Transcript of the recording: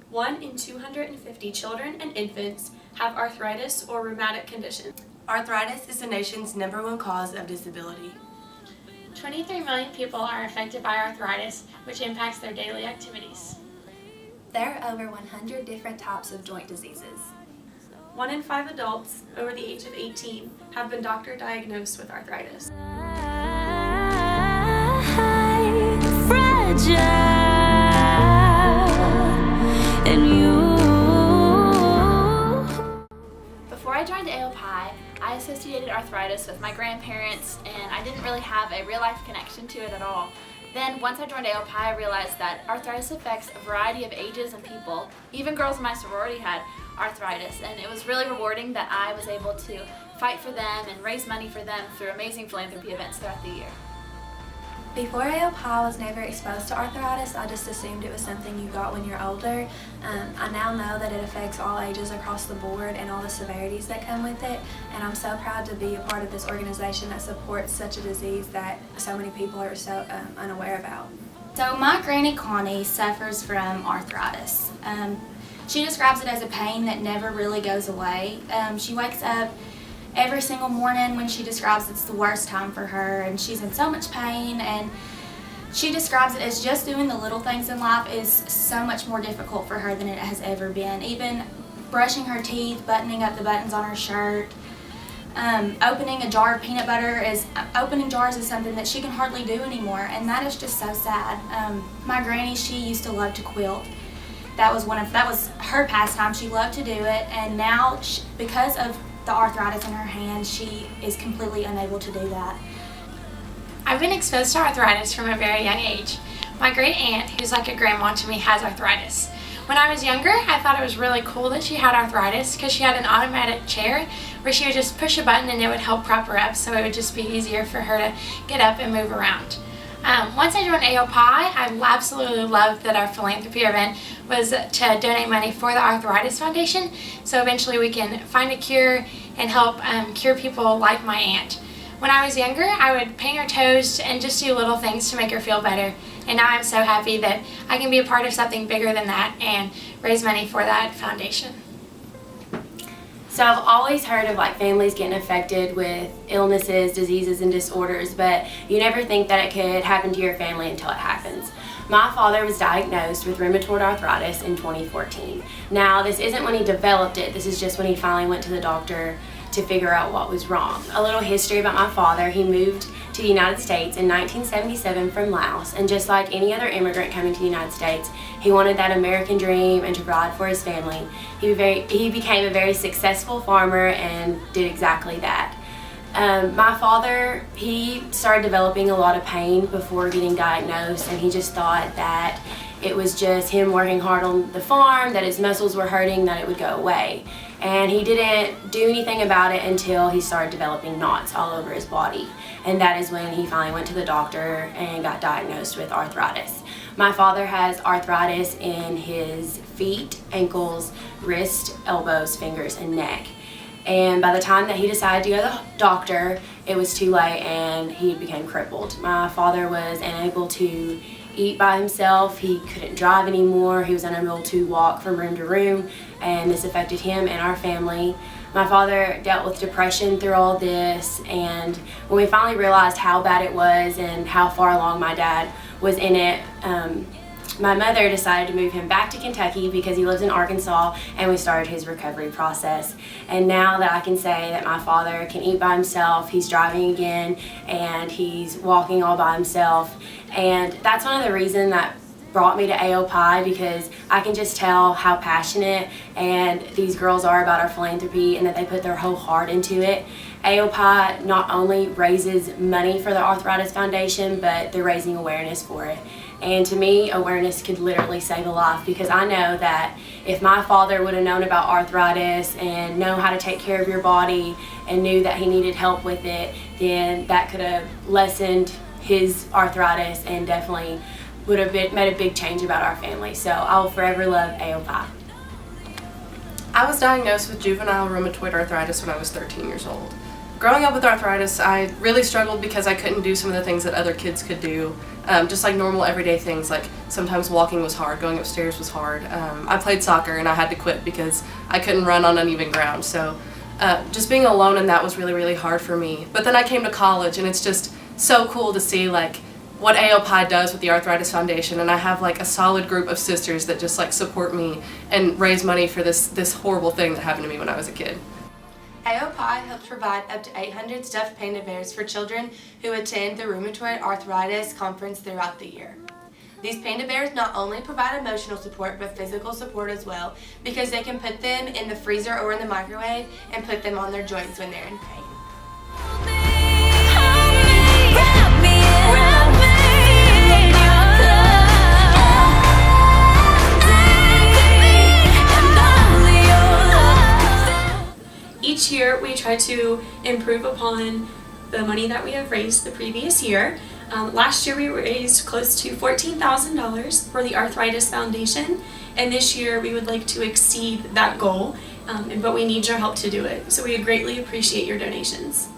1 in 250 children and infants have arthritis or rheumatic condition. Arthritis is the nation's #1 cause of disability. 23 million people are affected by arthritis, which impacts their daily activities. There are over 100 different types of joint diseases. 1 in 5 adults over the age of 18 have been doctor diagnosed with arthritis. Before I joined AOPI, I associated arthritis with my grandparents, and I didn't really have a real-life connection to it at all. Then, once I joined AOPI, I realized that arthritis affects a variety of ages and people. Even girls in my sorority had arthritis, and it was really rewarding that I was able to fight for them and raise money for them through amazing philanthropy events throughout the year. Before AOPI, I was never exposed to arthritis. I just assumed it was something you got when you're older. I now know that it affects all ages across the board and all the severities that come with it. And I'm so proud to be a part of this organization that supports such a disease that so many people are so unaware about. So my granny Connie suffers from arthritis. She describes it as a pain that never really goes away. She wakes up every single morning when she describes it's the worst time for her, and she's in so much pain, and she describes it as just doing the little things in life is so much more difficult for her than it has ever been. Even brushing her teeth, buttoning up the buttons on her shirt, opening a jar of peanut butter opening jars is something that she can hardly do anymore, and that is just so sad. My granny, she used to love to quilt. That was her pastime. She loved to do it, and now because of the arthritis in her hand, she is completely unable to do that. I've been exposed to arthritis from a very young age. My great aunt, who's like a grandma to me, has arthritis. When I was younger, I thought it was really cool that she had arthritis because she had an automatic chair where she would just push a button and it would help prop her up, so it would just be easier for her to get up and move around. Once I joined AOPI, I absolutely loved that our philanthropy event was to donate money for the Arthritis Foundation, so eventually we can find a cure and help cure people like my aunt. When I was younger, I would paint her toes and just do little things to make her feel better, and now I'm so happy that I can be a part of something bigger than that and raise money for that foundation. So I've always heard of families getting affected with illnesses, diseases, and disorders, but you never think that it could happen to your family until it happens. My father was diagnosed with rheumatoid arthritis in 2014. Now, this isn't when he developed it, this is just when he finally went to the doctor to figure out what was wrong. A little history about my father: he moved to the United States in 1977 from Laos, and just like any other immigrant coming to the United States, he wanted that American dream and to provide for his family. He became a very successful farmer and did exactly that. My father, he started developing a lot of pain before getting diagnosed, and he just thought that it was just him working hard on the farm, that his muscles were hurting, that it would go away. And he didn't do anything about it until he started developing knots all over his body. And that is when he finally went to the doctor and got diagnosed with arthritis. My father has arthritis in his feet, ankles, wrists, elbows, fingers, and neck. And by the time that he decided to go to the doctor, it was too late and he became crippled. My father was unable to eat by himself, he couldn't drive anymore, he was unable to walk from room to room, and this affected him and our family. My father dealt with depression through all this, and when we finally realized how bad it was and how far along my dad was in it, my mother decided to move him back to Kentucky because he lives in Arkansas, and we started his recovery process. And now that I can say that my father can eat by himself, he's driving again, and he's walking all by himself. And that's one of the reasons that brought me to AOPI, because I can just tell how passionate and these girls are about our philanthropy and that they put their whole heart into it. AOPI not only raises money for the Arthritis Foundation, but they're raising awareness for it. And to me, awareness could literally save a life, because I know that if my father would have known about arthritis and know how to take care of your body and knew that he needed help with it, then that could have lessened his arthritis and definitely would have made a big change about our family. So I will forever love AOPI. I was diagnosed with juvenile rheumatoid arthritis when I was 13 years old. Growing up with arthritis, I really struggled because I couldn't do some of the things that other kids could do. Just like normal everyday things, like sometimes walking was hard, going upstairs was hard. I played soccer and I had to quit because I couldn't run on uneven ground. So just being alone in that was really, really hard for me. But then I came to college and it's just so cool to see like what AOPI does with the Arthritis Foundation, and I have like a solid group of sisters that just like support me and raise money for this horrible thing that happened to me when I was a kid. AOPI helps provide up to 800 stuffed panda bears for children who attend the Rheumatoid Arthritis Conference throughout the year. These panda bears not only provide emotional support but physical support as well, because they can put them in the freezer or in the microwave and put them on their joints when they're in pain. Each year we try to improve upon the money that we have raised the previous year. Last year we raised close to $14,000 for the Arthritis Foundation, and this year we would like to exceed that goal, but we need your help to do it. So we would greatly appreciate your donations.